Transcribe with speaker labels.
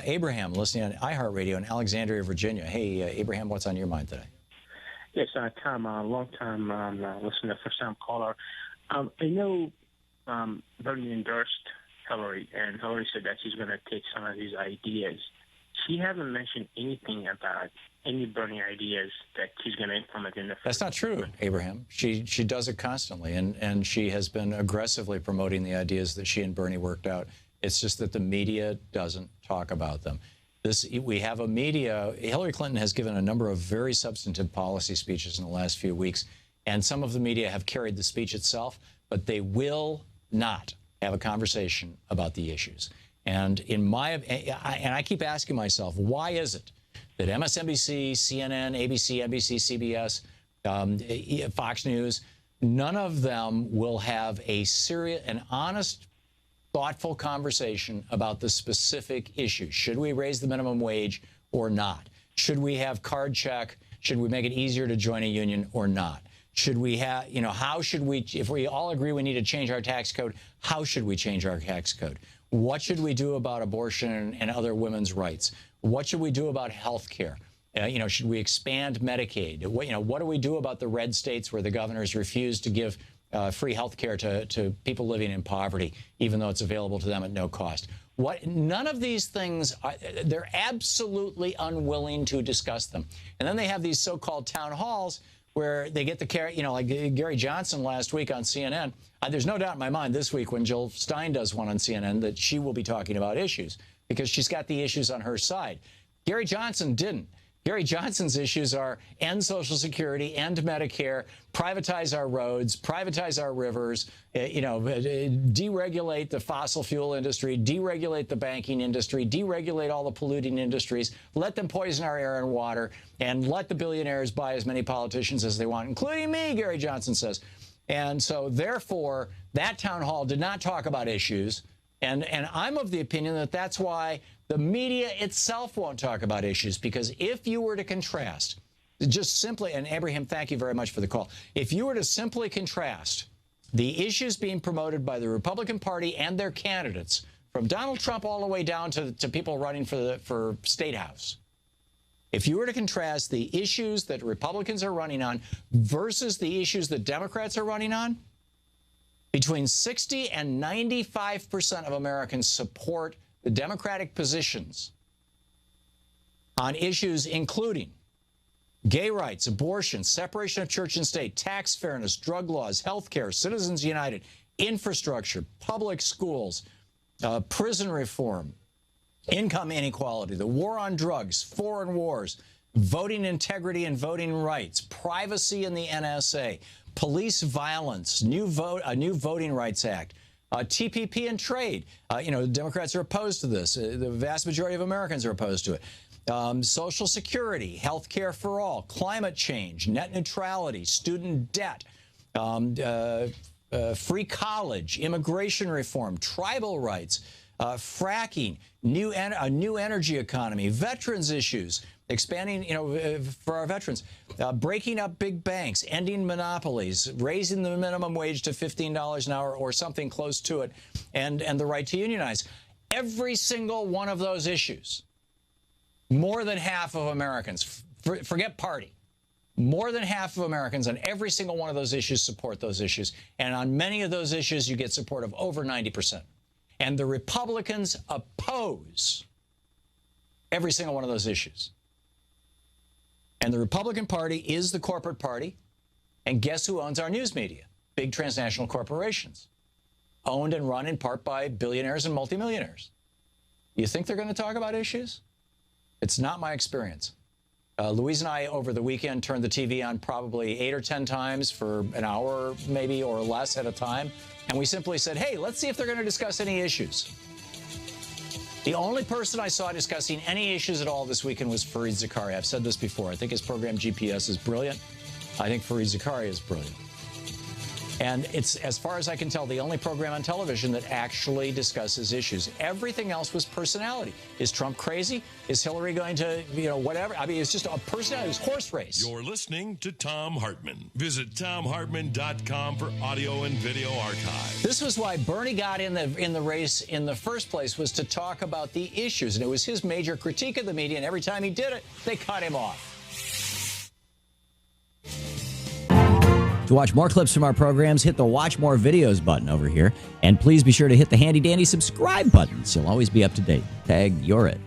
Speaker 1: Abraham, listening on iHeartRadio in Alexandria, Virginia. Hey, Abraham, what's on your mind today?
Speaker 2: Yes, Tom, long-time listener, first-time caller. I know Bernie endorsed Hillary, and Hillary said that she's going to take some of these ideas. She hasn't mentioned anything about any Bernie ideas that she's going to implement in the future.
Speaker 1: That's not true, Abraham. She does it constantly, and she has been aggressively promoting the ideas that she and Bernie worked out. It's just that the media doesn't talk about them. We have a media. Hillary Clinton has given a number of very substantive policy speeches in the last few weeks, and some of the media have carried the speech itself, but they will not have a conversation about the issues. And I keep asking myself, why is it that MSNBC, CNN, ABC, NBC, CBS, Fox News, none of them will have a serious and honest, thoughtful conversation about the specific issues? Should we raise the minimum wage or not? Should we have card check? Should we make it easier to join a union or not? Should we have, how should we, if we all agree we need to change our tax code, how should we change our tax code? What should we do about abortion and other women's rights? What should we do about health care? Should we expand Medicaid? What do we do about the red states where the governors refuse to give free health care to people living in poverty, even though it's available to them at no cost? None of these things, they're absolutely unwilling to discuss them. And then they have these so-called town halls where they get the care, like Gary Johnson last week on CNN. There's no doubt in my mind this week when Jill Stein does one on CNN that she will be talking about issues because she's got the issues on her side. Gary Johnson didn't. Gary Johnson's issues are end Social Security, end Medicare, privatize our roads, privatize our rivers, deregulate the fossil fuel industry, deregulate the banking industry, deregulate all the polluting industries, let them poison our air and water, and let the billionaires buy as many politicians as they want, including me, Gary Johnson says. And so, therefore, that town hall did not talk about issues. And I'm of the opinion that that's why the media itself won't talk about issues, because if you were to contrast, just simply, and Abraham, thank you very much for the call. If you were to simply contrast the issues being promoted by the Republican Party and their candidates, from Donald Trump all the way down to people running for State House, if you were to contrast the issues that Republicans are running on versus the issues that Democrats are running on, between 60 and 95% of Americans support the Democratic positions on issues including gay rights, abortion, separation of church and state, tax fairness, drug laws, health care, Citizens United, infrastructure, public schools, prison reform, income inequality, the war on drugs, foreign wars, voting integrity and voting rights, privacy in the NSA, police violence, a new Voting Rights Act, TPP and trade. The Democrats are opposed to this. The vast majority of Americans are opposed to it. Social Security, health care for all, climate change, net neutrality, student debt, free college, immigration reform, tribal rights, fracking, a new energy economy, veterans issues, expanding, for our veterans, breaking up big banks, ending monopolies, raising the minimum wage to $15 an hour or something close to it, and the right to unionize. Every single one of those issues, more than half of Americans, forget party, more than half of Americans on every single one of those issues support those issues. And on many of those issues, you get support of over 90%. And the Republicans oppose every single one of those issues. And the Republican Party is the corporate party. And guess who owns our news media? Big transnational corporations, owned and run in part by billionaires and multimillionaires. You think they're going to talk about issues? It's not my experience. Louise and I, over the weekend, turned the TV on probably 8 or 10 times for an hour, maybe, or less at a time. And we simply said, hey, let's see if they're going to discuss any issues. The only person I saw discussing any issues at all this weekend was Fareed Zakaria. I've said this before. I think his program GPS is brilliant. I think Fareed Zakaria is brilliant. And it's, as far as I can tell, the only program on television that actually discusses issues. Everything else was personality. Is Trump crazy? Is Hillary going to, whatever? I mean, it's just a personality. It's horse race.
Speaker 3: You're listening to Thom Hartmann. Visit ThomHartmann.com for audio and video archive.
Speaker 1: This was why Bernie got in the race in the first place, was to talk about the issues. And it was his major critique of the media. And every time he did it, they cut him off.
Speaker 4: To watch more clips from our programs, hit the Watch More Videos button over here. And please be sure to hit the handy-dandy subscribe button so you'll always be up to date. Tag, you're it.